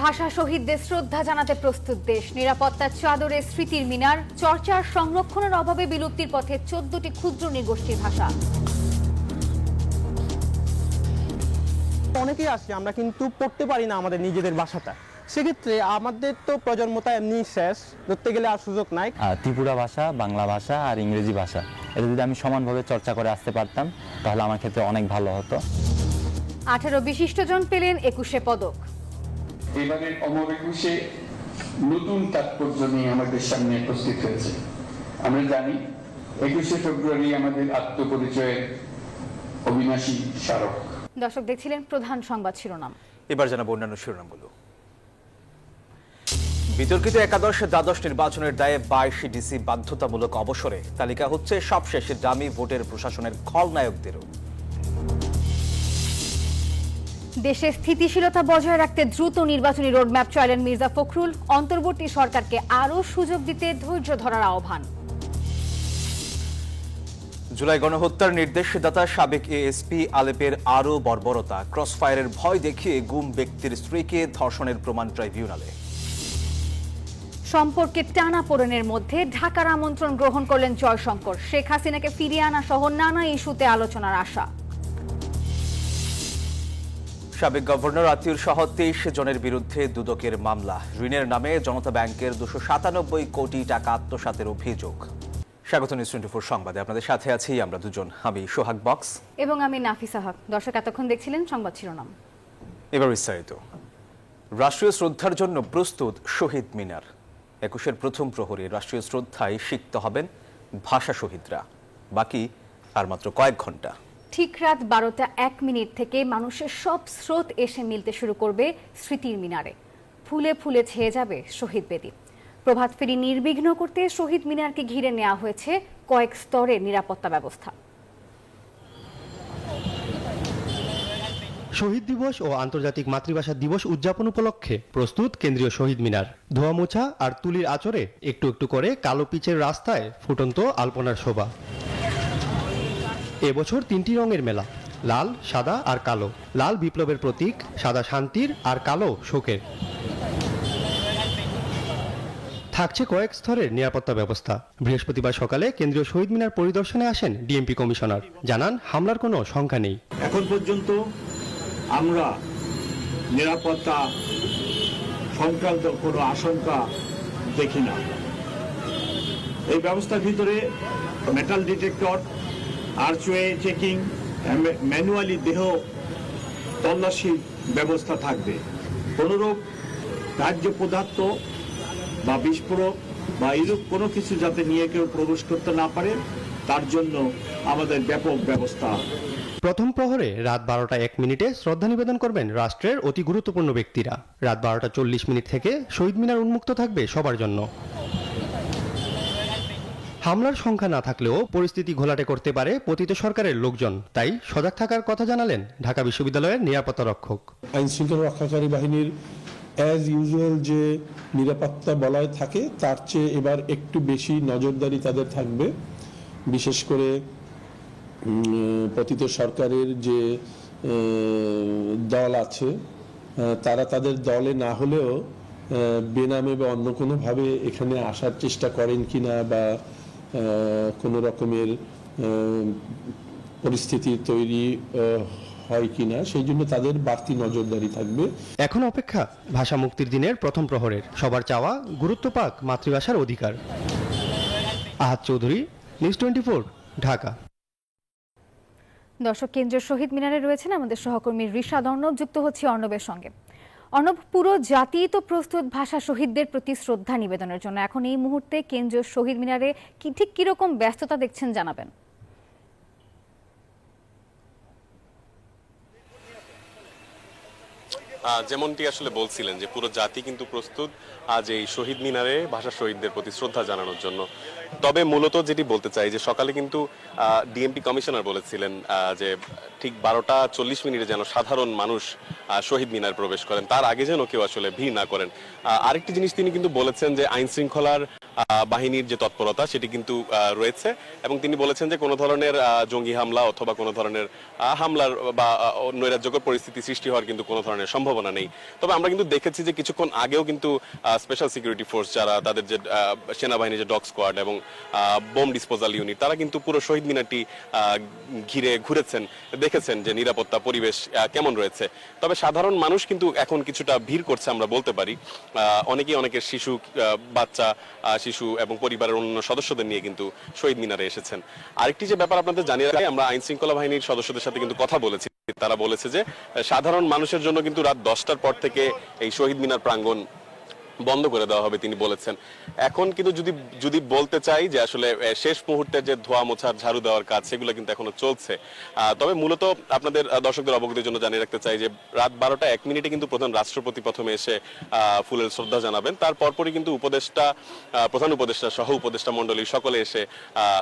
ভাষা শহীদদের শ্রদ্ধা জানাতে প্রস্তুত দেশ। নিরাপত্তার চাদরে স্মৃতির মিনার, চর্চার সংরক্ষণের অভাবে বিলুপ্তির পথে 14টি ক্ষুদ্র নৃগোষ্ঠীর ভাষা। অনেকেই আসি, আমরা কিন্তু পড়তে পারি না আমাদের নিজেদের ভাষাটা। সেক্ষেত্রে আমাদের তো প্রজন্মতা এমনি শেষ, ধরতে গেলে আর সুযোগ নাই। ত্রিপুরা ভাষা, বাংলা ভাষা আর ইংরেজি ভাষা, এটা যদি আমি সমানভাবে চর্চা করে আসতে পারতাম তাহলে আমার ক্ষেত্রে অনেক ভালো হতো। 18 বিশিষ্টজন পেলেন 21 পদক। এবারে অমর একুশে নতুন তাৎপর্য নিয়ে আমাদের সামনে উপস্থিত হয়েছে। আমরা জানি 21শে ফেব্রুয়ারি আমাদের আত্মপরিচয়ের অবিনাশী স্মারক। দর্শক দেখছিলেন প্রধান সংবাদ শিরোনাম। এবার জানাবো অন্যান্য শিরোনামগুলো। বিতর্কিত একাদশ দ্বাদশ নির্বাচনের দায়ে 22 ডিসি বাধ্যতামূলক অবসরে। তালিকা হচ্ছে সবশেষে ডামি ভোটের প্রশাসনের খলনায়কদেরও। দেশে স্থিতিশীলতা বজায় রাখতে দ্রুত নির্বাচনী রোডম্যাপ চাইলেন মির্জা ফখরুল। অন্তর্বর্তী সরকারকে আরও সুযোগ দিতে ধৈর্য ধরার আহ্বান। জুলাই গণহত্যার নির্দেশদাতা সাবেক এএসপি আলেপের আরও বর্বরতা। ক্রসফায়ারের ভয় দেখিয়ে গুম ব্যক্তির স্ত্রীকে ধর্ষণের প্রমাণ ট্রাইব্যুনালে। সম্পর্কে টানাপোড়েনের মধ্যে ঢাকার আমন্ত্রণ গ্রহণ করলেন জয়শঙ্কর। শেখ হাসিনাকে ফিরিয়ে আনা সহ নানা ইস্যুতে আলোচনার আশা। সাবেক গভর্নর আতিউর সহ 23 জনের বিরুদ্ধে দুদকের মামলা। ঋণের নামে জনতা ব্যাংকের 297 কোটি টাকা আত্মসাতের অভিযোগ। স্বাগত নিউজ 24 সংবাদে আপনাদের সাথে আছি আমরা দুজন, আমি সোহাগ বক্স এবং আমি নাফিসা হক। দর্শক এতক্ষণ দেখছিলেন সংবাদ শিরোনাম। এবার বিস্তারিত। রাষ্ট্রীয় শ্রদ্ধার জন্য প্রস্তুত শহীদ মিনার। 21-এর প্রথম প্রহরে রাষ্ট্রীয় শ্রদ্ধায় সিক্ত হবেন ভাষা শহীদরা। বাকি আর মাত্র কয়েক ঘন্টা। ঠিক রাত 12টা 1 মিনিট থেকে মানুষের সব স্রোত এসে মিলতে শুরু করবে স্মৃতির মিনারে। ফুলে ফুলে ছেয়ে যাবে শহীদ বেদি। প্রভাত ফেরি নির্বিঘ্ন করতে শহীদ মিনারকে ঘিরে নেওয়া হয়েছে কয়েক স্তরে নিরাপত্তা ব্যবস্থা। শহীদ দিবস ও আন্তর্জাতিক মাতৃভাষা দিবস উদযাপন উপলক্ষে প্রস্তুত কেন্দ্রীয় শহীদ মিনার। ধোয়া মোছা আর তুলির আঁচড়ে একটু একটু করে কালো পিচের রাস্তায় ফুটন্ত আলপনার শোভা। এবছর 3টি রঙের মেলা, লাল, সাদা আর কালো। লাল বিপ্লবের প্রতীক, সাদা শান্তির আর কালো শোকের। থাকছে কয়েক স্তরের নিরাপত্তা ব্যবস্থা। বৃহস্পতিবার সকালে কেন্দ্রীয় শহীদ মিনার পরিদর্শনে আসেন ডিএমপি কমিশনার। জানান হামলার কোনো সংখ্যা নেই। এখন পর্যন্ত আমরা নিরাপত্তা সংক্রান্ত কোনো আশঙ্কা দেখি না। এই ব্যবস্থার ভিতরে metal detector, archway checking, manually দেহ তল্লাশির ব্যবস্থা থাকবে। কোনোরূপ দাহ্য পদার্থ বা বিস্ফোরক বা এরূপ কোনো কিছু যাতে নিয়ে কেউ প্রবেশ করতে না পারে তার জন্য আমাদের ব্যাপক ব্যবস্থা। প্রথম প্রহরে রাত 12টা 1 মিনিটে শ্রদ্ধা নিবেদন করবেন রাষ্ট্রের অতি গুরুত্বপূর্ণ ব্যক্তিরা। রাত 12টা 40 মিনিট থেকে শহীদ মিনার উন্মুক্ত থাকবে সবার জন্য। হামলার সংখ্যা না থাকলেও পরিস্থিতি ঘোলাটে করতে পারে পতিত সরকারের লোকজন, তাই সজাগ থাকার কথা জানালেন ঢাকা বিশ্ববিদ্যালয়ের নিরাপত্তা রক্ষক। আইন শৃঙ্খলা রক্ষাকারী বাহিনীর অ্যাজ ইউজুয়াল যে নিরাপত্তা বলয় থাকে তার চেয়ে এবার একটু বেশি নজরদারি তাদের থাকবে। বিশেষ করে পতিত সরকারের যে দল আছে তারা তাদের দলে না হলেও বেনামে বা অন্য কোনোভাবে এখানে আসার চেষ্টা করেন কিনা বা কোনো রকমের পরিস্থিতি তৈরি হয় কিনা সেই জন্য তাদের বাড়তি নজরদারি থাকবে। এখন অপেক্ষা ভাষা মুক্তির দিনের প্রথম প্রহরের। সবার চাওয়া গুরুত্ব পাক মাতৃভাষার অধিকার। আহাদ চৌধুরী, নিউজ 24, ঢাকা। দর্শক কেন্দ্রীয় শহীদ মিনারে রয়েছেন আমাদের সহকর্মী রিশাদ অর্ণব। যুক্ত হচ্ছে অর্ণবের সঙ্গে। অর্ণব, পুরো জাতি তো প্রস্তুত ভাষা শহীদদের প্রতি শ্রদ্ধা নিবেদনের জন্য। এখন এই মুহূর্তে কেন্দ্রীয় শহীদ মিনারে ঠিক কিরকম ব্যস্ততা দেখছেন জানাবেন। যেমনটি আসলে বলছিলেন যে পুরো জাতি কিন্তু প্রস্তুত আজ এই শহীদ মিনারে ভাষা শহীদদের প্রতি শ্রদ্ধা জানানোর জন্য। তবে মূলত যেটি বলতে চাই যে সকালে কিন্তু ডিএমপি কমিশনার বলেছিলেন যে ঠিক 12টা 40 মিনিটে যেন সাধারণ মানুষ শহীদ মিনার প্রবেশ করেন, তার আগে যেন কেউ আসলে ভিড় না করেন। আরেকটি জিনিস তিনি কিন্তু বলেছেন যে আইন শৃঙ্খলার বাহিনীর যে তৎপরতা সেটি কিন্তু রয়েছে এবং তিনি বলেছেন যে কোনো ধরনের জঙ্গি হামলা অথবা কোনো ধরনের হামলার বা নৈরাজ্যকর পরিস্থিতি সৃষ্টি হওয়ার কিন্তু কোনো ধরনের সম্ভাবনা নেই। তবে আমরা কিন্তু দেখেছি যে কিছুক্ষণ আগেও কিন্তু স্পেশাল সিকিউরিটি ফোর্স যারা তাদের যে সেনাবাহিনীর যে ডগ স্কোয়াড এবং বোম ডিসপোজাল ইউনিট তারা কিন্তু পুরো শহীদ মিনারটি ঘিরে ঘুরেছেন, দেখেছেন যে নিরাপত্তা পরিবেশ কেমন রয়েছে। তবে সাধারণ মানুষ কিন্তু এখন কিছুটা ভিড় করছে আমরা বলতে পারি। অনেকের শিশু, বাচ্চা, শিশু এবং পরিবারের অন্যান্য সদস্যদের নিয়ে কিন্তু শহীদ মিনারে এসেছেন। আরেকটি যে ব্যাপার আপনাদের জানিয়ে রাখি, আমরা আইন শৃঙ্খলা বাহিনীর সদস্যদের সাথে কিন্তু কথা বলেছি। তারা বলেছে যে সাধারণ মানুষের জন্য কিন্তু রাত 10টার পর থেকে এই শহীদ মিনার প্রাঙ্গণ বন্ধ করে দেওয়া হবে তিনি বলেছেন। এখন কিন্তু যদি বলতে চাই যে আসলে শেষ মুহূর্তে যে ধোয়া মোছার ঝাড়ু দেওয়ার কাজ সেগুলো কিন্তু এখনো চলছে। তবে মূলত আপনাদের দর্শকদের অবগতির জন্য জানিয়ে রাখতে চাই যে রাত 12টা 1 মিনিটে কিন্তু প্রধান রাষ্ট্রপতি প্রথমে এসে ফুলের শ্রদ্ধা জানাবেন। তারপরই কিন্তু প্রধান উপদেষ্টা সহ উপদেষ্টা মণ্ডলী সকলে এসে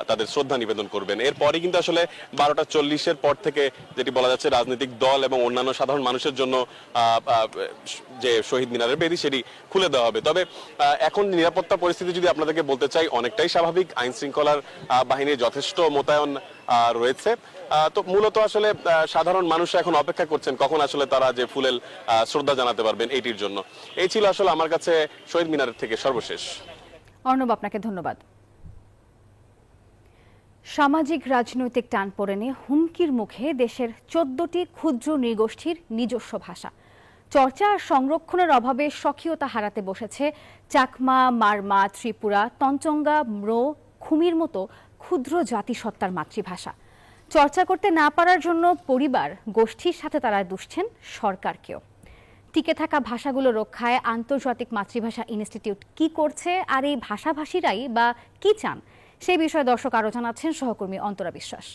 তাদের শ্রদ্ধা নিবেদন করবেন। এরপরই কিন্তু আসলে 12টা 40-এর পর থেকে যেটি বলা যাচ্ছে রাজনৈতিক দল এবং অন্যান্য সাধারণ মানুষের জন্য যে শহীদ মিনারের বেদি সেটি খুলে দেওয়া হবে। তবে এখন নিরাপত্তা পরিস্থিতি যদি আপনাদেরকে বলতে চাই অনেকটাই স্বাভাবিক। আইন শৃঙ্খলার বাহিনীর যথেষ্ট মোতায়েন রয়েছে। তো মূলত আসলে সাধারণ মানুষ এখন অপেক্ষা করছেন কখন আসলে তারা যে ফুলের শ্রদ্ধা জানাতে পারবেন এইটির জন্য। এই ছিল আসলে আমার কাছে শহীদ মিনারের থেকে সর্বশেষ। অর্ণব, আপনাকে ধন্যবাদ। সামাজিক রাজনৈতিক টানপোড়েনে হুমকির মুখে দেশের 14টি ক্ষুদ্র নৃগোষ্ঠীর নিজস্ব ভাষা। চর্চা আর সংরক্ষণের অভাবে স্বকীয়তা হারাতে বসেছে চাকমা, মারমা, ত্রিপুরা, তঞ্চঙ্গা, ম্রো, খুমির মতো ক্ষুদ্র জাতিসত্তার মাতৃভাষা। চর্চা করতে না পারার জন্য পরিবার, গোষ্ঠীর সাথে তারা দুষছেন সরকারকেও। টিকে থাকা ভাষাগুলো রক্ষায় আন্তর্জাতিক মাতৃভাষা ইনস্টিটিউট কি করছে, আর এই ভাষাভাষীরাই বা কি চান, সেই বিষয়ে দর্শক আরও জানাচ্ছেন সহকর্মী অন্তরা বিশ্বাস।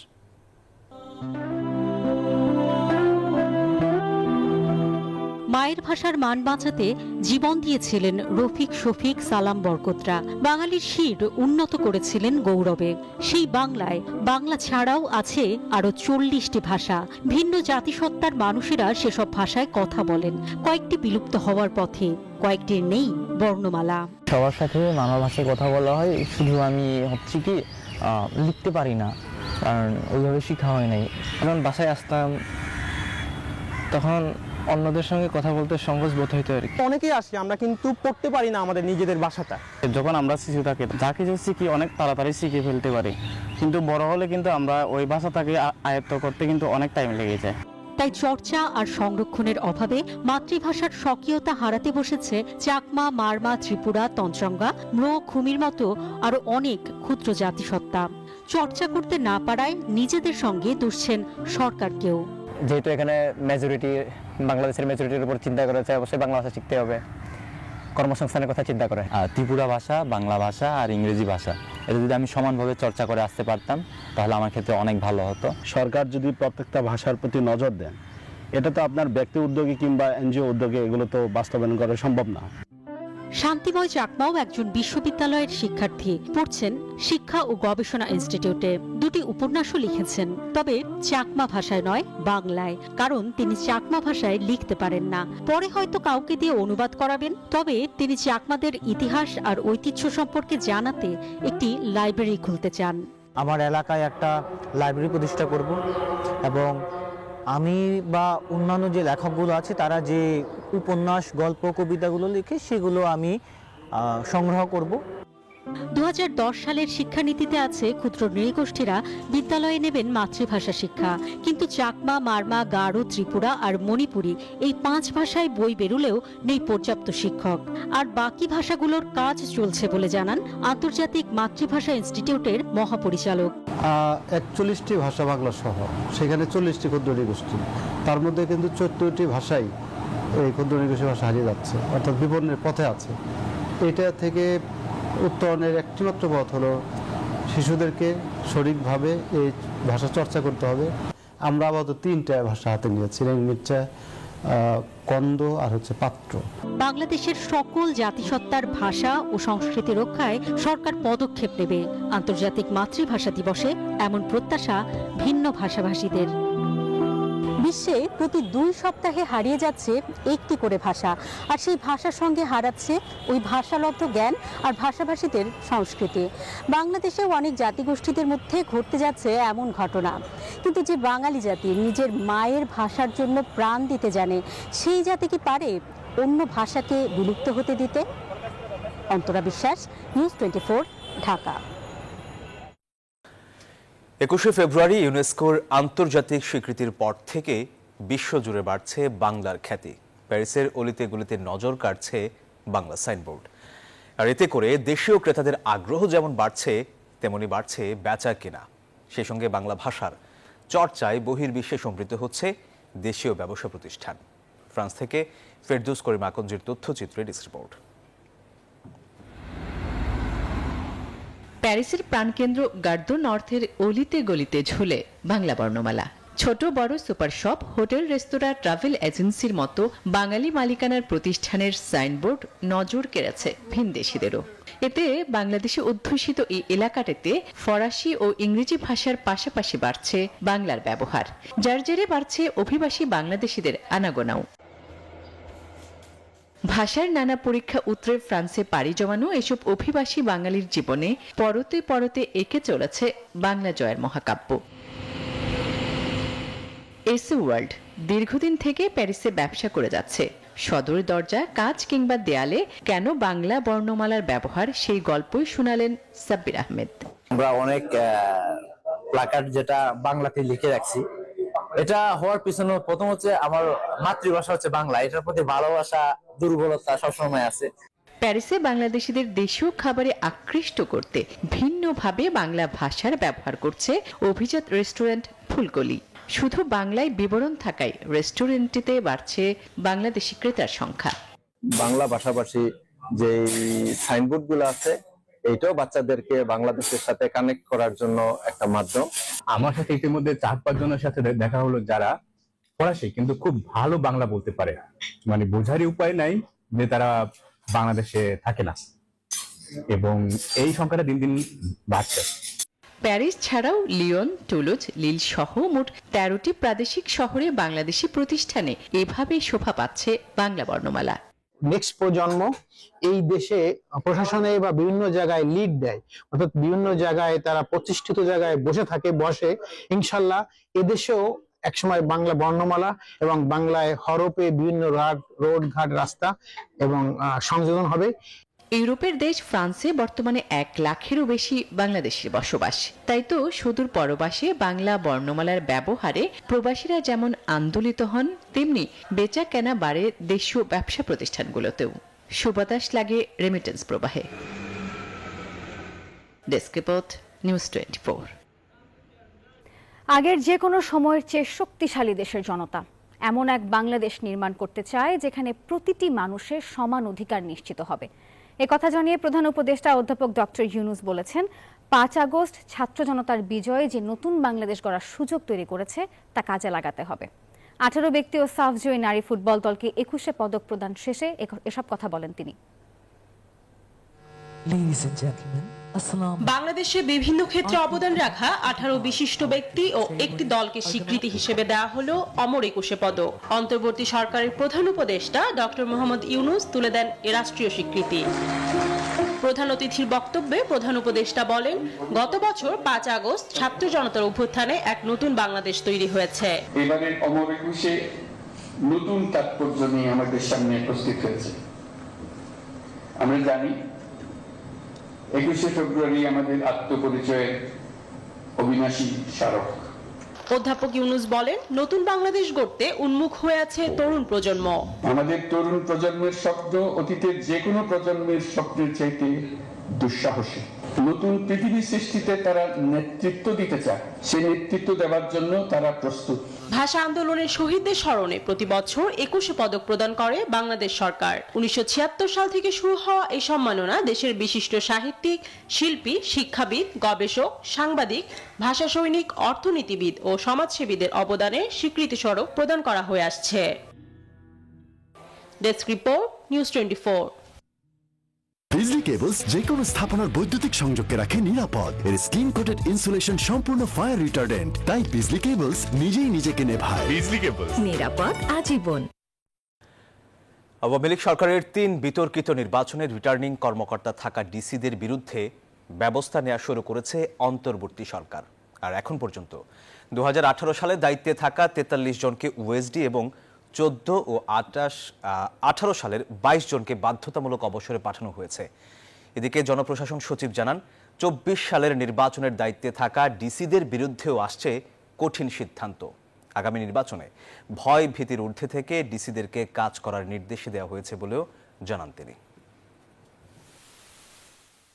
মায়ের ভাষার মান বাঁচাতে জীবন দিয়েছিলেন রফিক, শফিক, সালাম বরকতরা। বাঙালির শির উন্নত করেছিলেন গৌরবে। সেই বাংলায় বাংলা ছাড়াও আছে আরো 40টি ভাষা। ভিন্ন জাতিসত্তার মানুষেরা সেসব ভাষায় কথা বলেন। কয়েকটি বিলুপ্ত হওয়ার পথে, কয়েকটির নেই বর্ণমালা। সবার সাথে বাংলা ভাষায় কথা বলা হয়, শুধু আমি হচ্ছে কি লিখতে পারি না, কারণ ওইভাবে শেখা হয় নাই। যখন বাসায় আসতাম তখন অন্যদের সঙ্গে কথা বলতে সংকোচ বোধ হইতো আর কি। অনেকেই আসি, আমরা কিন্তু পড়তে পারি না আমাদের নিজেদের ভাষাটা। যখন আমরা শিশু থাকি যা কিছু শিখি অনেক তাড়াতাড়ি শিখে ফেলতে পারি, কিন্তু বড় হলে কিন্তু আমরা ওই ভাষাটাকে আয়ত্ত করতে কিন্তু অনেক টাইম লেগে যায়। তাই চর্চা আর সংরক্ষণের অভাবে মাতৃভাষার স্বকীয়তা হারাতে বসেছে চাকমা, মারমা, ত্রিপুরা, তঞ্চঙ্গা, ম্রো, খুমির মতো আরো অনেক ক্ষুদ্র জাতিসত্তা। চর্চা করতে না পারায় নিজেদের সঙ্গে দুষছেন সরকারকেও। যেহেতু এখানে বাংলাদেশের মেজরিটির উপর চিন্তা করেছে, অবশ্যই বাংলা ভাষা শিখতে হবে, কর্মসংস্থানের কথা চিন্তা করে। ত্রিপুরা ভাষা, বাংলা ভাষা আর ইংরেজি ভাষা, এটা যদি আমি সমানভাবে চর্চা করে আসতে পারতাম তাহলে আমার ক্ষেত্রে অনেক ভালো হতো। সরকার যদি প্রত্যেকটা ভাষার প্রতি নজর দেন, এটা তো আপনার ব্যক্তি উদ্যোগে কিংবা এনজিও উদ্যোগে এগুলো তো বাস্তবায়ন করা সম্ভব না। শান্তিময় চাকমাও একজন বিশ্ববিদ্যালয়ের শিক্ষার্থী, পড়ছেন শিক্ষা ও গবেষণা ইনস্টিটিউটে। দুটি উপন্যাসও লিখেছেন, তবে চাকমা ভাষায় নয়, বাংলায়, কারণ তিনি চাকমা ভাষায় লিখতে পারেন না। পরে হয়তো কাউকে দিয়ে অনুবাদ করাবেন। তবে তিনি চাকমাদের ইতিহাস আর ঐতিহ্য সম্পর্কে জানাতে একটি লাইব্রেরি খুলতে চান। আমার এলাকায় একটা লাইব্রেরি প্রতিষ্ঠা করব এবং আমি বা অন্যান্য যে লেখকগুলো আছে তারা যে উপন্যাস, গল্প, কবিতাগুলো লিখে সেগুলো আমি সংগ্রহ করব। 2010 সালের শিক্ষানীতিতে আছে ক্ষুদ্র নৃগোষ্ঠীরা বিদ্যালয়ে নেবেন মাতৃভাষা শিক্ষা, কিন্তু চাকমা, মারমা, গারো, ত্রিপুরা আর মণিপুরি এই 5 ভাষায় বই বেরুলেও নেই পর্যাপ্ত শিক্ষক। আর বাকি ভাষাগুলোর কাজ চলছে বলে জানান আন্তর্জাতিক মাতৃভাষা ইনস্টিটিউটের মহাপরিচালক। 41টি ভাষা বাংলা সহ সেখানে 40টি ক্ষুদ্র নৃগোষ্ঠী, তার মধ্যে কিন্তু 14টি ভাষাই এই ক্ষুদ্র নৃগোষ্ঠী ভাষা হারিয়ে যাচ্ছে, অর্থাৎ বিপন্নের পথে আছে। এটা থেকে উত্তরণের একটিমাত্র পথ হলো শিশুদেরকে সঠিকভাবে এই ভাষা চর্চা করতে হবে। আমরা আপাতত 3টা ভাষা হাতে নিয়েছি, রেংমিরচা, কন্দ আর হচ্ছে পাত্র। বাংলাদেশের সকল জাতিসত্তার ভাষা ও সংস্কৃতি রক্ষায় সরকার পদক্ষেপ নেবে। আন্তর্জাতিক মাতৃভাষা দিবসে এমন প্রত্যাশা ভিন্ন ভাষাভাষীদের। বিশ্বে প্রতি 2 সপ্তাহে হারিয়ে যাচ্ছে একটি করে ভাষা, আর সেই ভাষার সঙ্গে হারাচ্ছে ওই ভাষালব্ধ জ্ঞান আর ভাষাভাষীদের সংস্কৃতি। বাংলাদেশেও অনেক জাতিগোষ্ঠীদের মধ্যে ঘটতে যাচ্ছে এমন ঘটনা, কিন্তু যে বাঙালি জাতি নিজের মায়ের ভাষার জন্য প্রাণ দিতে জানে, সেই জাতি কি পারে অন্য ভাষাকে বিলুপ্ত হতে দিতে? অন্তরা বিশ্বাস, নিউজ 24, ঢাকা। 21শে ফেব্রুয়ারি ইউনেস্কোর আন্তর্জাতিক স্বীকৃতির পর থেকে বিশ্বজুড়ে বাড়ছে বাংলার খ্যাতি। প্যারিসের অলিতে গলিতে নজর কাটছে বাংলা সাইনবোর্ড, আর এতে করে দেশীয় ক্রেতাদের আগ্রহ যেমন বাড়ছে, তেমনি বাড়ছে বেচা কেনা। সেই সঙ্গে বাংলা ভাষার চর্চায় বহির্বিশ্বে সমৃদ্ধ হচ্ছে দেশীয় ব্যবসা প্রতিষ্ঠান। ফ্রান্স থেকে ফেরদৌস করিম আকঞ্জির তথ্যচিত্রে ডেস্ক রিপোর্ট। প্যারিসের প্রাণকেন্দ্র গার্দো নর্থের অলিতে গলিতে ঝুলে বাংলা বর্ণমালা। ছোট বড় সুপার শপ, হোটেল, রেস্তোরাঁ, ট্রাভেল এজেন্সির মতো বাঙালি মালিকানার প্রতিষ্ঠানের সাইনবোর্ড নজর কেড়েছে ভিনদেশীদেরও। এতে বাংলাদেশে অধ্যুষিত এই এলাকাটিতে ফরাসি ও ইংরেজি ভাষার পাশাপাশি বাড়ছে বাংলার ব্যবহার, যার জেরে বাড়ছে অভিবাসী বাংলাদেশিদের আনাগোনাও। ভাষার নানা পরীক্ষা উত্তরে ফ্রান্সে পাড়ি জমানো এসব অভিবাসী বাঙালির জীবনে পরতে পরতে এঁকে চলেছে বাংলা জয়ের মহাকাব্য। এসি ওয়ার্ল্ড দীর্ঘদিন থেকে প্যারিসে ব্যবসা করে যাচ্ছে। সদর দরজা, কাঁচ কিংবা দেয়ালে কেন বাংলা বর্ণমালার ব্যবহার, সেই গল্পই শোনালেন সাব্বির আহমেদ। আমরা অনেক প্ল্যাকার্ড যেটা বাংলাতে লিখে রাখছি, এটা হওয়ার পিছনে প্রথম হচ্ছে আমার মাতৃভাষা হচ্ছে বাংলা, এটার প্রতি ভালোবাসা, দুর্বলতা সবসময় আছে। প্যারিসে বাংলাদেশিদের দেশীয় খাবারে আকৃষ্ট করতে ভিন্নভাবে বাংলা ভাষার ব্যবহার করছে অভিজাত রেস্টুরেন্ট ফুলকলি। শুধু বাংলায় বিবরণ থাকায় রেস্টুরেন্টটিতে বাড়ছে বাংলাদেশি ক্রেতার সংখ্যা। বাংলা ভাষাভাষী যে সাইনবোর্ড গুলো আছে, এইটাও বাচ্চাদেরকে বাংলাদেশের সাথে কানেক্ট করার জন্য একটা মাধ্যম। আমার সাথে ইতিমধ্যে 4-5 জনের সাথে দেখা হলো যারা ফরাসি কিন্তু খুব ভালো বাংলা বলতে পারে, মানে বোঝারই উপায় নাই যে তারা বাংলাদেশে থাকে না, এবং এই সংখ্যাটা দিন দিন বাড়ছে। প্যারিস ছাড়াও লিওন, টুলুজ, লিল সহ মোট 13টি প্রাদেশিক শহরে বাংলাদেশি প্রতিষ্ঠানে এভাবেই শোভা পাচ্ছে বাংলা বর্ণমালা। নেক্সট প্রজন্ম এই দেশে প্রশাসনে বা বিভিন্ন জায়গায় লিড দেয়, অর্থাৎ বিভিন্ন জায়গায় তারা প্রতিষ্ঠিত জায়গায় বসে ইনশাল্লাহ এদেশেও একসময় বাংলা বর্ণমালা এবং বাংলায় হরফে বিভিন্ন রোড ঘাট রাস্তা এবং সংযোজন হবে। ইউরোপের দেশ ফ্রান্সে বর্তমানে 1 লাখেরও বেশি বাংলাদেশের বসবাস। তাই তো সুদূর পরবাসে বাংলা বর্ণমালার ব্যবহারে প্রবাসীরা যেমন আন্দোলিত হন, তেমনি বেচা কেনা বাড়ে দেশীয় ব্যবসা প্রতিষ্ঠানগুলোতেও। সুবাতাস লাগে রেমিটেন্স প্রবাহে। Desk report, news 24। আগের যে কোনো সময়ের চেয়ে শক্তিশালী দেশের জনতা এমন এক বাংলাদেশ নির্মাণ করতে চায় যেখানে প্রতিটি মানুষের সমান অধিকার নিশ্চিত হবে। একথা জানিয়ে প্রধান উপদেষ্টা অধ্যাপক ডক্টর ইউনূস বলেছেন, 5 আগস্ট ছাত্র জনতার বিজয় যে নতুন বাংলাদেশ গড়ার সুযোগ তৈরি করেছে তা কাজে লাগাতে হবে। 18 ব্যক্তি ও সাফ জয়ী নারী ফুটবল দলকে 21শে পদক প্রদান শেষে এসব কথা বলেন তিনি। বাংলাদেশে বিভিন্ন ক্ষেত্রে অবদান রাখা 18 বিশিষ্ট ব্যক্তি ও একটি দলকে স্বীকৃতি হিসেবে দেওয়া হলো অমর 21শে পদক। অন্তর্বর্তী সরকারের প্রধান উপদেষ্টা ডক্টর মোহাম্মদ ইউনূস তুলে দেন এ রাষ্ট্রীয় স্বীকৃতি। প্রধান অতিথির বক্তব্যে প্রধান উপদেষ্টা বলেন, গত বছর 5 আগস্ট ছাত্র জনতার অভ্যুত্থানে এক নতুন বাংলাদেশ তৈরি হয়েছে। এবারের অমর 21শে নতুন তাৎপর্য নিয়ে আমাদের সামনে উপস্থিত হয়েছে। আমরা জানি 21শে ফেব্রুয়ারি আমাদের আত্মপরিচয়ের অবিনাশী স্মারক। অধ্যাপক ইউনূস বলেন, নতুন বাংলাদেশ গড়তে উন্মুখ হয়ে আছে তরুণ প্রজন্ম। আমাদের তরুণ প্রজন্মের স্বপ্ন অতীতের যে কোনো প্রজন্মের স্বপ্নের চাইতে দুঃসাহসী। নতুন পৃথিবী সৃষ্টিতে তারা নেতৃত্ব দিতে চায়, সেই নেতৃত্ব দেওয়ার জন্য তারা প্রস্তুত। ভাষা আন্দোলনের শহীদদের স্মরণে প্রতি বছর 21শে পদক প্রদান করে বাংলাদেশ সরকার। 1976 সাল থেকে শুরু হওয়া এই সম্মাননা দেশের বিশিষ্ট সাহিত্যিক, শিল্পী, শিক্ষাবিদ, গবেষক, সাংবাদিক, ভাষা সৈনিক, অর্থনীতিবিদ ও সমাজসেবীদের অবদানে স্বীকৃতি স্বরূপ প্রদান করা হয়ে আসছে। Desk report, news 24। বিজলি কেবলস যে কোনো স্থাপনার বৈদ্যুতিক সংযোগকে রাখে নিরাপদ। এর স্কিন কোটেড ইনসুলেশন সম্পূর্ণ ফায়ার রিটার্ডেন্ট, তাই বিজলি কেবলস নিজেই নিজেকে নেভায়। বিজলি কেবলস, নিরাপদ আজীবন। আওয়ামী লীগ সরকারের 3 বিতর্কিত নির্বাচনের রিটার্নিং কর্মকর্তা থাকা ডিসিদের বিরুদ্ধে ব্যবস্থা নেওয়া শুরু করেছে অন্তর্বর্তী সরকার। আর এখন পর্যন্ত 2018 সালে দায়িত্বে থাকা 43 জনকে ওএসডি এবং 14 ও 18 সালের 22 জনকে বাধ্যতামূলক অবসরে পাঠানো হয়েছে। এদিকে জনপ্রশাসন সচিব জানান, 24 সালের নির্বাচনের দায়িত্বে থাকা ডিসিদের বিরুদ্ধেও আসছে কঠিন সিদ্ধান্ত। আগামী নির্বাচনে ভয় ভীতির ঊর্ধ্বে থেকে ডিসিদেরকে কাজ করার নির্দেশ দেওয়া হয়েছে বলেও জানান তিনি।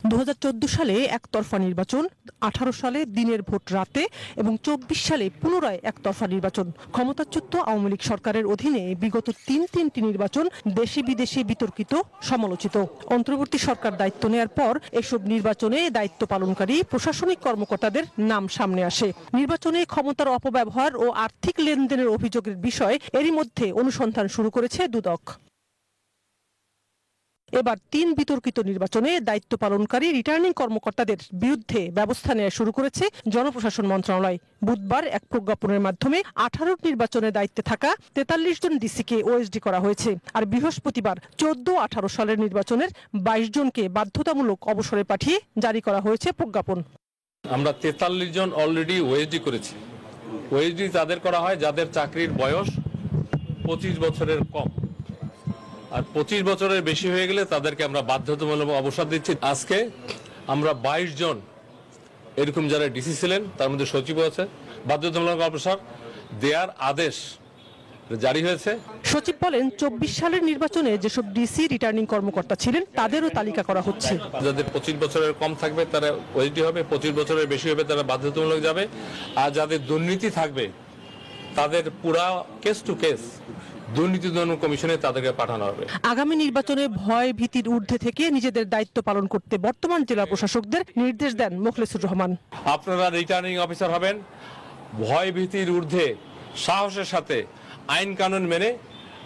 2014 সালে একতরফা নির্বাচন, 18 সালে দিনের ভোট রাতে এবং 24 সালে পুনরায় একতরফা নির্বাচন। ক্ষমতাচ্যুত আওয়ামী লীগ সরকারের অধীনে বিগত তিনটি নির্বাচন দেশে বিদেশে বিতর্কিত, সমালোচিত। অন্তর্বর্তী সরকার দায়িত্ব নেয়ার পর এসব নির্বাচনে দায়িত্ব পালনকারী প্রশাসনিক কর্মকর্তাদের নাম সামনে আসে। নির্বাচনে ক্ষমতার অপব্যবহার ও আর্থিক লেনদেনের অভিযোগের বিষয়ে এরই মধ্যে অনুসন্ধান শুরু করেছে দুদক। এবার 3 বিতর্কিত নির্বাচনে দায়িত্ব পালনকারী রিটার্নিং কর্মকর্তাদের বিরুদ্ধে ব্যবস্থা নেওয়া শুরু করেছে জনপ্রশাসন মন্ত্রণালয়। বুধবার এক প্রজ্ঞাপনের মাধ্যমে 18 নির্বাচনে দায়িত্বে থাকা 43 জন ডিসিকে ওএসডি করা হয়েছে। আর বৃহস্পতিবার 14-18 সালের নির্বাচনের 22 জনকে বাধ্যতামূলক অবসরে পাঠিয়ে জারি করা হয়েছে প্রজ্ঞাপন। আমরা 43 জন অলরেডি ওএসডি করেছি। ওএসডি তাদের করা হয় যাদের চাকরির বয়স 25 বছরের কম, আর 25 বছরের বেশি হয়ে গেলে তাদেরকে আমরা বাধ্যতামূলক অবসর দিচ্ছি। আজকে আমরা 22 জন এরকম যারা ডিসি ছিলেন, তার মধ্যে সচিবও আছে, বাধ্যতামূলক অবসর দেওয়ার আদেশ জারি হয়েছে। সচিব বলেন, 24 সালের নির্বাচনে যেসব ডিসি রিটার্নিং কর্মকর্তা ছিলেন তাদেরও তালিকা করা হচ্ছে। যাদের 25 বছরের কম থাকবে তারা ওএসডি হবে, 25 বছরের বেশি হবে তারা বাধ্যতামূলক যাবে। আর যাদের দুর্নীতি থাকবে তাদের পুরা কেস টু কেস দুর্নীতি দমন কমিশনে তাদেরকে পাঠানো হবে। আগামী নির্বাচনে ভয় ভীতির ঊর্ধ্বে থেকে নিজেদের দায়িত্ব পালন করতে বর্তমান জেলা প্রশাসকদের নির্দেশ দেন মোখলেসুর রহমান। আপনারা রিটার্নিং অফিসার হবেন, ভয় ভীতির ঊর্ধ্বে সাহসের সাথে আইন কানুন মেনে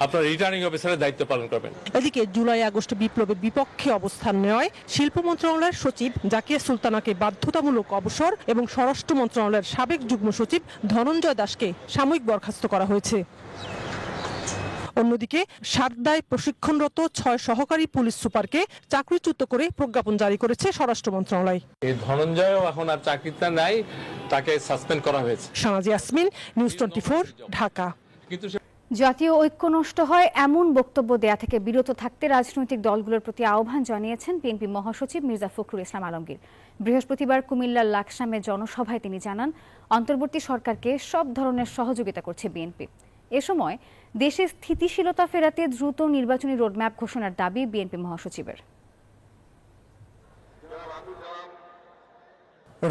আপনারা রিটার্নিং অফিসারের দায়িত্ব পালন করবেন। এদিকে জুলাই আগস্ট বিপ্লবের বিপক্ষে অবস্থান নেওয়ায় শিল্প মন্ত্রণালয়ের সচিব জাকিয়া সুলতানাকে বাধ্যতামূলক অবসর এবং স্বরাষ্ট্র মন্ত্রণালয়ের সাবেক যুগ্ম সচিব ধনঞ্জয় দাসকে সাময়িক বরখাস্ত করা হয়েছে। অন্যদিকে সারদায় প্রশিক্ষণরত 6 সহকারী পুলিশ সুপারকে চাকরিচ্যুত করে প্রজ্ঞাপন জারি করেছে স্বরাষ্ট্র মন্ত্রণালয়। এই ধনঞ্জয় এখন আর চাকরিতে নাই, তাকে সাসপেন্ড করা হয়েছে। শাহনাজ ইয়াসমিন, নিউজ 24, ঢাকা। জাতীয় ঐক্য নষ্ট হয় এমন বক্তব্য দেয়া থেকে বিরত থাকতে রাজনৈতিক দলগুলোর প্রতি আহ্বান জানিয়েছেন বিএনপি মহাসচিব মির্জা ফখরুল ইসলাম আলমগীর। বৃহস্পতিবার কুমিল্লার লাকসামে জনসভায় তিনি জানান, অন্তর্বর্তী সরকারকে সব ধরনের সহযোগিতা করছে বিএনপি। এ সময় দেশে স্থিতিশীলতা ফেরাতে দ্রুত নির্বাচনী রোডম্যাপ ঘোষণার দাবি বিএনপি মহাসচিবের।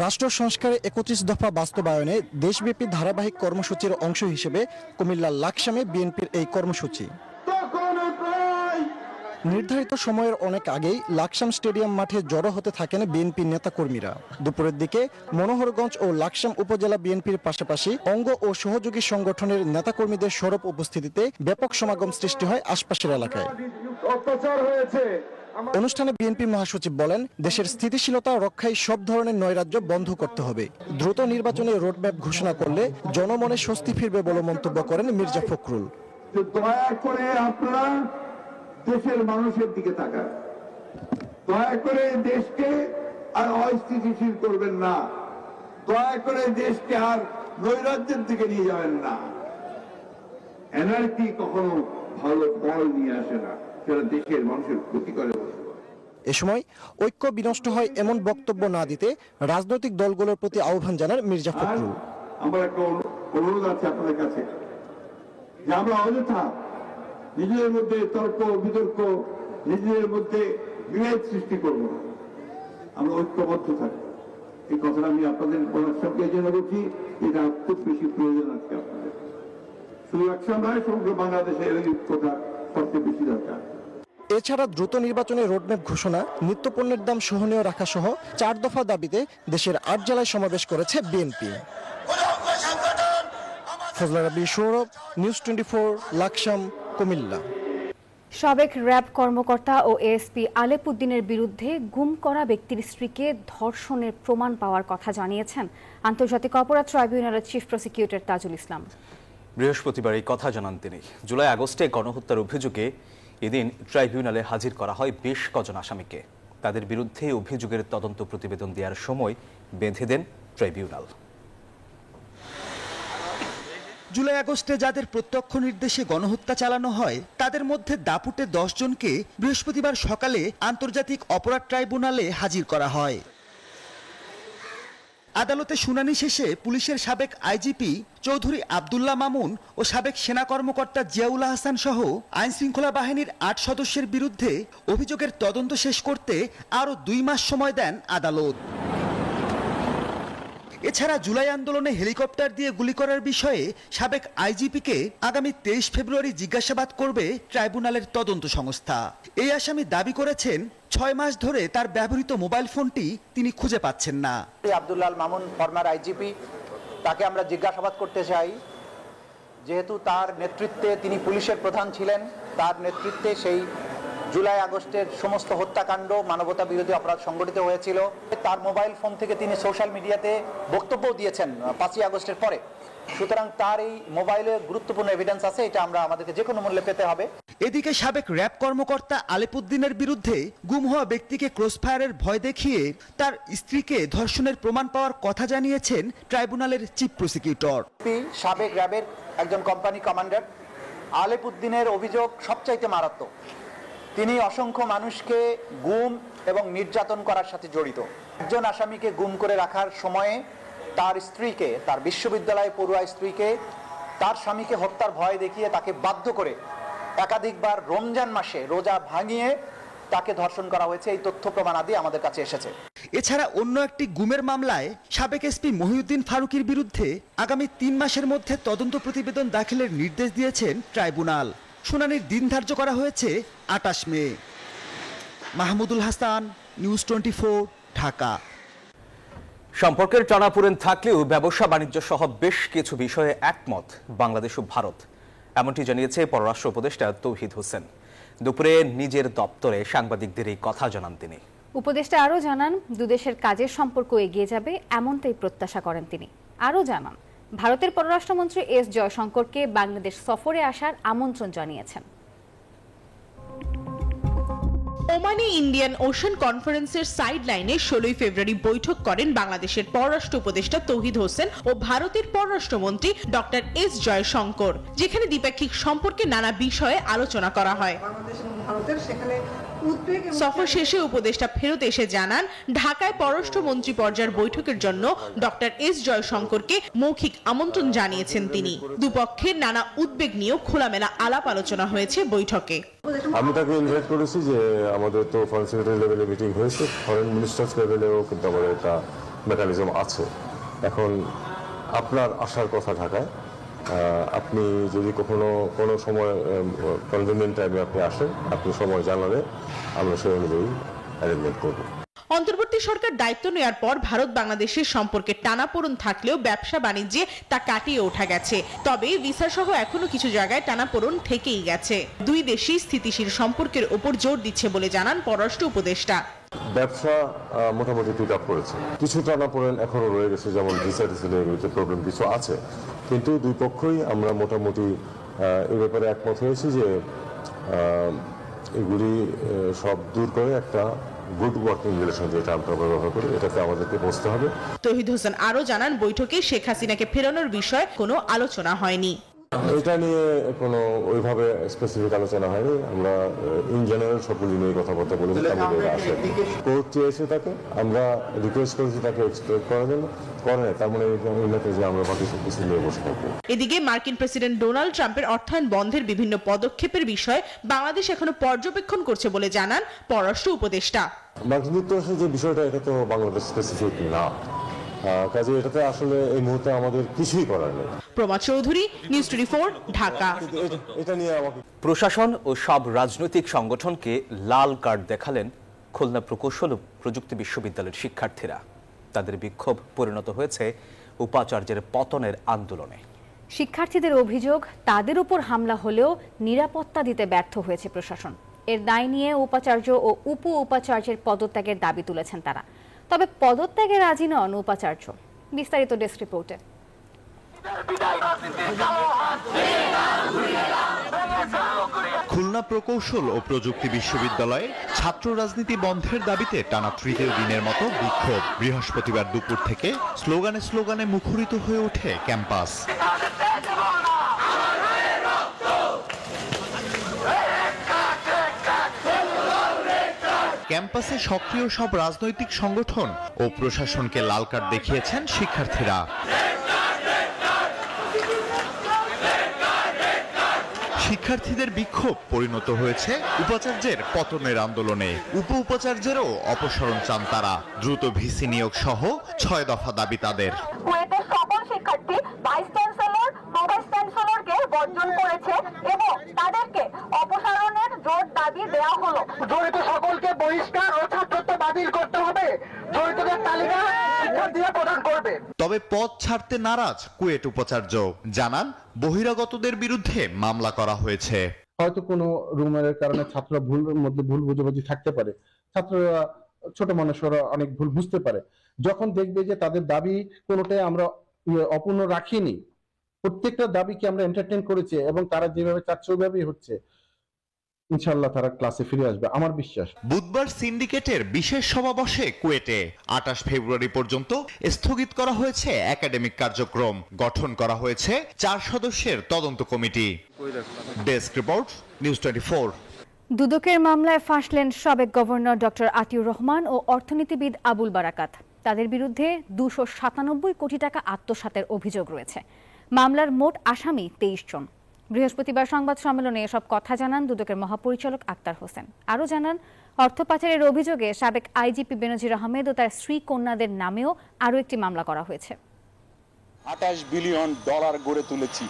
রাষ্ট্র সংস্কারে 31 দফা বাস্তবায়নে দেশব্যাপী ধারাবাহিক কর্মসূচির অংশ হিসেবে কুমিল্লার লাকসামে বিএনপির এই কর্মসূচি। নির্ধারিত সময়ের অনেক আগেই লাকসাম স্টেডিয়াম মাঠে জড়ো হতে থাকেন বিএনপি নেতাকর্মীরা। দুপুরের দিকে মনোহরগঞ্জ ও লাকসাম উপজেলা বিএনপির পাশাপাশি অঙ্গ ও সহযোগী সংগঠনের নেতাকর্মীদের সরব উপস্থিতিতে ব্যাপক সমাগম সৃষ্টি হয় আশপাশের এলাকায়। অনুষ্ঠানে বিএনপি মহাসচিব বলেন, দেশের স্থিতিশীলতা রক্ষায় সব ধরনের নৈরাজ্য বন্ধ করতে হবে। দ্রুত নির্বাচনে রোডম্যাপ ঘোষণা করলে জনমনে স্বস্তি ফিরবে বলে মন্তব্য করেন মির্জা ফখরুল। দয়া করে আপনারা দেশের মানুষের দিকে তাকান, দয়া করে দেশকে আর অস্থিতিশীল করবেন না, দয়া করে দেশকে আর নৈরাজ্যের দিকে নিয়ে যাবেন না। এনার্জি কখনো ভালো ফল নিয়ে আসে না, সেটা দেশের মানুষের ক্ষতি করে। এ সময় ঐক্য বিনষ্ট হয় এমন বক্তব্য না দিতে রাজনৈতিক দলগুলোর প্রতি আহ্বান জানান মির্জা ফখরুল। আমার একটা অনুরোধ আছে আপনাদের কাছে যে আমরা অযথা নিজেদের মধ্যে তর্ক বিতর্ক, নিজেদের মধ্যে বিভেদ সৃষ্টি করব না, আমরা ঐক্যবদ্ধ থাকবো। এই কথাটা আমি আপনাদের সবকে জেনে বলছি, এটা খুব বেশি প্রয়োজন আছে আপনাদের। শুধু একসঙ্গে নয়, সমগ্র বাংলাদেশে এই ঐক্যটা সবচেয়ে বেশি দরকার। এছাড়া দ্রুত নির্বাচনের রোডম্যাপ ঘোষণা, নিত্যপণ্যের দাম সহনীয় রাখা সহ 4 দফা দাবিতে দেশের 8 জেলায় সমাবেশ করেছে বিএনপি। ফজলা রাব্বি, সৌরভ, নিউজ 24, লাকসাম, কুমিল্লা। সাবেক র্যাব কর্মকর্তা ও এএসপি আলেপ উদ্দিনের বিরুদ্ধে গুম করা ব্যক্তির স্ত্রীকে ধর্ষণের প্রমাণ পাওয়ার কথা জানিয়েছেন আন্তর্জাতিক অপরাধ ট্রাইব্যুনালের চিফ প্রসিকিউটর তাজুল ইসলাম। বৃহস্পতিবার এই কথা জানান তিনি। জুলাই আগস্টে গণহত্যার অভিযোগে এদিন ট্রাইব্যুনালে হাজির করা হয় বেশ কজন আসামিকে। তাদের বিরুদ্ধে অভিযোগের তদন্ত প্রতিবেদন দেওয়ার সময় বেঁধে দেন ট্রাইব্যুনাল। জুলাই আগস্টে যাদের প্রত্যক্ষ নির্দেশে গণহত্যা চালানো হয় তাদের মধ্যে দাপুটে 10 জনকে বৃহস্পতিবার সকালে আন্তর্জাতিক অপরাধ ট্রাইব্যুনালে হাজির করা হয়। আদালতে শুনানি শেষে পুলিশের সাবেক আইজিপি চৌধুরী আব্দুল্লাহ মামুন ও সাবেক সেনা কর্মকর্তা জিয়াউল হাসান সহ আইন শৃঙ্খলা বাহিনীর 8 সদস্যের বিরুদ্ধে অভিযোগের তদন্ত শেষ করতে আরও 2 মাস সময় দেন আদালত। এছাড়া জুলাই আন্দোলনে হেলিকপ্টার দিয়ে গুলি করার বিষয়ে সাবেক আইজিপিকে আগামী 23 ফেব্রুয়ারি জিজ্ঞাসাবাদ করবে ট্রাইব্যুনালের তদন্ত সংস্থা। এই আসামি দাবি করেছেন 6 মাস ধরে তার ব্যবহৃত মোবাইল ফোনটি তিনি খুঁজে পাচ্ছেন না। আব্দুল্লাহ মামুন ফরমার আইজিপি, তাকে আমরা জিজ্ঞাসাবাদ করতে চাই, যেহেতু তার নেতৃত্বে তিনি পুলিশের প্রধান ছিলেন, তার নেতৃত্বে সেই জুলাই আগস্টের সমস্ত হত্যাকাণ্ড মানবতা বিরোধী অপরাধ সংগঠিত হয়েছিল। তার মোবাইল ফোন থেকে তিনি সোশ্যাল মিডিয়াতে বক্তব্য দিয়েছেন 5ই আগস্টের পরে। সুতরাং তার এই মোবাইলে গুরুত্বপূর্ণ এভিডেন্স আছে, এটা আমরা আমাদেরকে যে কোনো মূল্যে পেতে হবে। এদিকে সাবেক র্যাব কর্মকর্তা আলেপ উদ্দিনের বিরুদ্ধে গুম হওয়া ব্যক্তিকে ক্রসফায়ারের ভয় দেখিয়ে তার স্ত্রীকে ধর্ষণের প্রমাণ পাওয়ার কথা জানিয়েছেন ট্রাইব্যুনালের চিফ প্রসিকিউটর। সাবেক র্যাবের একজন কোম্পানি কমান্ডার আলেপ উদ্দিনের অভিযোগ সবচাইতে মারাত্মক। তিনি অসংখ্য মানুষকে গুম এবং নির্যাতন করার সাথে জড়িত। একজন আসামিকে গুম করে রাখার সময়ে তার স্ত্রীকে, তার বিশ্ববিদ্যালয় পড়ুয়া স্ত্রীকে তার স্বামীকে হত্যার ভয় দেখিয়ে তাকে বাধ্য করে একাধিকবার রমজান মাসে রোজা ভাঙিয়ে তাকে ধর্ষণ করা হয়েছে। এই তথ্য প্রমাণ আদি আমাদের কাছে এসেছে। এছাড়া অন্য একটি গুমের মামলায় সাবেক এসপি মহিউদ্দিন ফারুকীর বিরুদ্ধে আগামী 3 মাসের মধ্যে তদন্ত প্রতিবেদন দাখিলের নির্দেশ দিয়েছেন ট্রাইব্যুনাল। শুনানির দিন ধার্য করা হয়েছে 28 মে। মাহমুদুল হাসান, নিউজ 24, ঢাকা। সম্পর্কের টানাপোড়েন থাকলেও ব্যবসা বাণিজ্য সহ বেশ কিছু বিষয়ে একমত বাংলাদেশ ও ভারত, এমনটি জানিয়েছে পররাষ্ট্র উপদেষ্টা তৌহিদ হোসেন। দুপুরে নিজের দপ্তরে সাংবাদিকদের এই কথা জানান তিনি। উপদেষ্টা আরও জানান, দুদেশের কাজের সম্পর্ক এগিয়ে যাবে এমনটাই প্রত্যাশা করেন তিনি। আরও জানান, ভারতের পররাষ্ট্রমন্ত্রী এস জয়শঙ্করকে বাংলাদেশ সফরে আসার আমন্ত্রণ জানিয়েছেন। ওমানে ইন্ডিয়ান ওশান কনফারেন্সের সাইড লাইনে 16 ফেব্রুয়ারি বৈঠক করেন বাংলাদেশের পররাষ্ট্র উপদেষ্টা তৌহিদ হোসেন ও ভারতের পররাষ্ট্রমন্ত্রী ডক্টর এস জয়শঙ্কর, যেখানে দ্বিপাক্ষিক সম্পর্কে নানা বিষয়ে আলোচনা করা হয়। সফর শেষে উপদেষ্টা ফেরত এসে জানান, ঢাকায় পররাষ্ট্রমন্ত্রী পর্যায়ের বৈঠকের জন্য ডক্টর এস জয়শঙ্করকে মৌখিক আমন্ত্রণ জানিয়েছেন তিনি। দুপক্ষের নানা উদ্বেগ নিয়েও খোলামেলা আলাপ আলোচনা হয়েছে বৈঠকে। আমি তাকে ইনভাইট করেছি যে আমাদের তো ফরেন সেক্রেটারি লেভেলে মিটিং হয়েছে, ফরেন মিনিস্টার্স লেভেলেও কিন্তু আমাদের একটা মেকানিজম আছে। এখন আপনার আসার কথা ঢাকায়, আপনি যদি কোনো সময় কনভেনিয়েন্ট টাইমে আপনি আসেন, আপনি সময় জানালে আমরা সেই অনুযায়ী অ্যারেঞ্জমেন্ট করব। অন্তর্বর্তী সরকার দায়িত্ব নেওয়ার পর ভারত বাংলাদেশের সম্পর্কে টানাপোড়েন থাকলেও ব্যবসা বাণিজ্যে তা কাটিয়ে ওঠা গেছে। তবে ভিসা সহ এখনো কিছু জায়গায় টানাপোড়েন থেকেই গেছে। দুই দেশই স্থিতিশীল সম্পর্কের উপর জোর দিচ্ছে বলে জানান পররাষ্ট্র উপদেষ্টা। ব্যবসা মোটামুটি পিক আপ করেছে, কিছু টানাপোড়েন এখনো রয়ে গেছে, যেমন ভিসা টিসিতে প্রবলেম কিছু আছে, কিন্তু দুই পক্ষই আমরা মোটামুটি এই ব্যাপারে একমত হয়েছি যে এগুলি সব দূর করে একটা গুড ওয়ার্কিং রিলেশন যে টার্মটা ব্যবহার করে এটাতে আমাদেরকে বসতে হবে। তৌহিদ হোসেন আরও জানান, বৈঠকে শেখ হাসিনাকে ফেরানোর বিষয়ে কোনো আলোচনা হয়নি। এটা নিয়ে কোনো ওইভাবে স্পেসিফিক আলোচনা হয়নি। আমরা ইন জেনারেল সবগুলি নিয়ে কথাবার্তা বলেছি। কোর্ট চেয়েছে তাকে, আমরা রিকোয়েস্ট করেছি তাকে এক্সপ্লেন করার জন্য, করে তার মানে যে আমরা বাকি সব কিছু নিয়ে বসে থাকবো। এদিকে মার্কিন প্রেসিডেন্ট ডোনাল্ড ট্রাম্পের অর্থায়ন বন্ধের বিভিন্ন পদক্ষেপের বিষয়ে বাংলাদেশ এখনো পর্যবেক্ষণ করছে বলে জানান পররাষ্ট্র উপদেষ্টা। মার্কিন যুক্তরাষ্ট্রের যে বিষয়টা, এটা তো বাংলাদেশ স্পেসিফিক না, কাজে এটাতে আসলে এই মুহূর্তে আমাদের কিছুই করার নেই। প্রমা চৌধুরী, নিউজ 24, ঢাকা। এটা নিয়ে আমাকে প্রশাসন ও সব রাজনৈতিক সংগঠনকে লাল কার্ড দেখালেন খুলনা প্রকৌশল ও প্রযুক্তি বিশ্ববিদ্যালয়ের শিক্ষার্থীরা। তাদের বিক্ষোভ পরিণত হয়েছে উপাচার্যের পতনের আন্দোলনে। শিক্ষার্থীদের অভিযোগ, তাদের উপর হামলা হলেও নিরাপত্তা দিতে ব্যর্থ হয়েছে প্রশাসন। এর দায় নিয়ে উপাচার্য ও উপ উপাচার্যের পদত্যাগের দাবি তুলেছেন তারা। তবে পদত্যাগে রাজি নন উপাচার্য। বিস্তারিত ডেস্ক রিপোর্টে। খুলনা প্রকৌশল ও প্রযুক্তি বিশ্ববিদ্যালয়ে ছাত্র রাজনীতি বন্ধের দাবিতে টানা তৃতীয় দিনের মতো বিক্ষোভ। বৃহস্পতিবার দুপুর থেকে স্লোগানে স্লোগানে মুখরিত হয়ে ওঠে ক্যাম্পাস। ক্যাম্পাসে সক্রিয় সব রাজনৈতিক সংগঠন ও প্রশাসনকে লাল কার্ড দেখিয়েছেন শিক্ষার্থীরা। শিক্ষার্থীদের বিক্ষোভ পরিণত হয়েছে উপাচার্যের পতনের আন্দোলনে। উপ উপাচার্যেরও অপসারণ চান তারা। দ্রুত ভিসি নিয়োগ সহ 6 দফা দাবি তাদের। কুয়েতের সকল শিক্ষার্থী ভাইস চ্যান্সেলর, প্রভাইস চ্যান্সেলরকে বর্জন করেছে এবং তাদেরকে অপসারণের জোর দাবি দেওয়া হলো। জড়িত সকলকে বহিষ্কার ও ছাত্রত্ব বাতিল করতে হবে। জড়িতদের তালিকা শিক্ষার্থীরা প্রদান করবে। তবে পদ ছাড়তে নারাজ কুয়েট উপাচার্য। জানান বহিরাগতদের বিরুদ্ধে মামলা করা হয়েছে। হয়তো কোনো রুমের কারণে ছাত্ররা ভুল বুঝাবুঝি থাকতে পারে। ছাত্ররা ছোট মানুষরা অনেক ভুল বুঝতে পারে। যখন দেখবে যে তাদের দাবি কোনোটাই আমরা অপূর্ণ রাখিনি, প্রত্যেকটা দাবিকে আমরা এন্টারটেইন করেছি এবং তারা যেভাবে চাচ্ছে ওইভাবেই হচ্ছে, ইনশাআল্লাহ তারা ক্লাসে ফিরে আসবে আমার বিশ্বাস। বুধবার সিন্ডিকেটের বিশেষ সভা বসে কুয়েটে। 28 ফেব্রুয়ারি পর্যন্ত স্থগিত করা হয়েছে একাডেমিক কার্যক্রম। গঠন করা হয়েছে 4 সদস্যের তদন্ত কমিটি। Desk report, news 24। দুদকের মামলায় ফাঁসলেন সাবেক গভর্নর ডক্টর আতিউর রহমান ও অর্থনীতিবিদ আবুল বারাকাত। তাদের বিরুদ্ধে 297 কোটি টাকা আত্মসাতের অভিযোগ রয়েছে। মামলার মোট আসামি 23 জন। বৃহস্পতিবার সংবাদ সম্মেলনে এসব কথা জানান দুদকের মহাপরিচালক আক্তার হোসেন। আরও জানান, অর্থ পাচারের অভিযোগে সাবেক আইজিপি বেনজির আহমেদ ও তার স্ত্রী কন্যাদের নামেও আরও একটি মামলা করা হয়েছে। 28 বিলিয়ন ডলার গড়ে তুলেছি,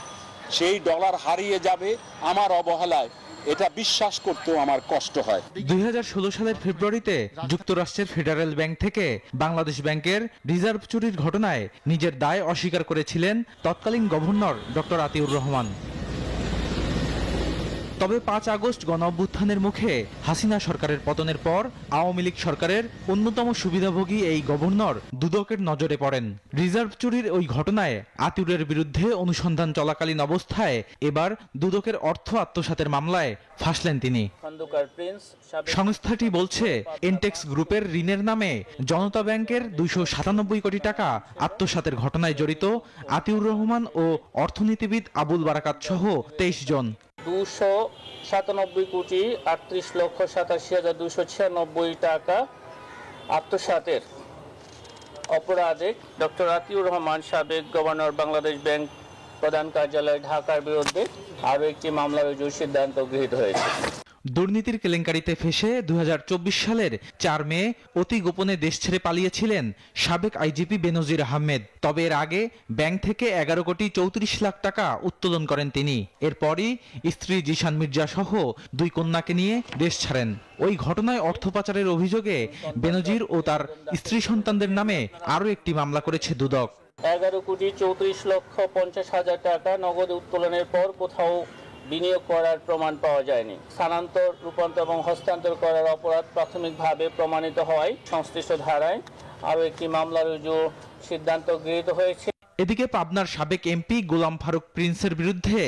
সেই ডলার হারিয়ে যাবে আমার অবহেলায়, এটা বিশ্বাস করতেও আমার কষ্ট হয়। 2016 সালের ফেব্রুয়ারিতে যুক্তরাষ্ট্রের ফেডারেল ব্যাংক থেকে বাংলাদেশ ব্যাংকের রিজার্ভ চুরির ঘটনায় নিজের দায় অস্বীকার করেছিলেন তৎকালীন গভর্নর ডক্টর আতিউর রহমান। তবে 5 আগস্ট গণঅভ্যুত্থানের মুখে হাসিনা সরকারের পতনের পর আওয়ামী লীগ সরকারের অন্যতম সুবিধাভোগী এই গভর্নর দুদকের নজরে পড়েন। রিজার্ভ চুরির ওই ঘটনায় আতিউরের বিরুদ্ধে অনুসন্ধান চলাকালীন অবস্থায় এবার দুদকের অর্থ আত্মসাতের মামলায় ফাঁসলেন তিনি। সংস্থাটি বলছে, এনটেক্স গ্রুপের ঋণের নামে জনতা ব্যাংকের 297 কোটি টাকা আত্মসাতের ঘটনায় জড়িত আতিউর রহমান ও অর্থনীতিবিদ আবুল বারাকাত সহ 23 জন। 297 কোটি 38,87,296 টাকা আত্মসাতের অপরাধে ডক্টর আতিউর রহমান সাবেক গভর্নর বাংলাদেশ ব্যাংক প্রধান কার্যালয় ঢাকার বিরুদ্ধে আরও একটি মামলা রুজুর সিদ্ধান্ত গৃহীত হয়েছে। দুর্নীতির কেলেঙ্কারিতে ফেসে 2024 সালের 4 মে অতি গোপনে দেশ ছেড়ে পালিয়েছিলেন সাবেক আইজিপি বেনজির আহমেদ। তবে এর আগে ব্যাংক থেকে 11 কোটি 34 লাখ টাকা উত্তোলন করেন তিনি। এরপরই স্ত্রী জিশান মির্জা সহ 2 কন্যাকে নিয়ে দেশ ছাড়েন। ওই ঘটনায় অর্থ পাচারের অভিযোগে বেনজির ও তার স্ত্রী সন্তানদের নামে আরও একটি মামলা করেছে দুদক। 11 কোটি 34 লক্ষ 50 হাজার টাকা নগদ উত্তোলনের পর কোথাও বিনিয়োগ করার প্রমাণ পাওয়া যায়নি। স্থানান্তর, রূপান্তর এবং হস্তান্তর করার অপরাধ প্রাথমিকভাবে প্রমাণিত হওয়ায় সংশ্লিষ্ট ধারায় আরও একটি মামলা রুজুর সিদ্ধান্ত গৃহীত হয়েছে। এদিকে পাবনার সাবেক এমপি গোলাম ফারুক প্রিন্সের বিরুদ্ধে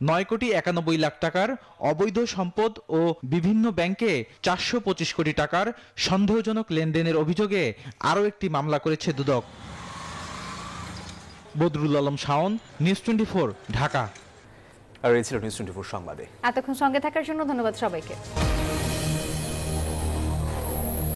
9 কোটি 91 লাখ টাকার অবৈধ সম্পদ ও বিভিন্ন ব্যাংকে 425 কোটি টাকার সন্দেহজনক লেনদেনের অভিযোগে আরও একটি মামলা করেছে দুদক। বদরুল আলম শাওন, নিউজ 24, ঢাকা। আর এই ছিল নিউজ 24 সংবাদে। এতক্ষণ সঙ্গে থাকার জন্য ধন্যবাদ সবাইকে।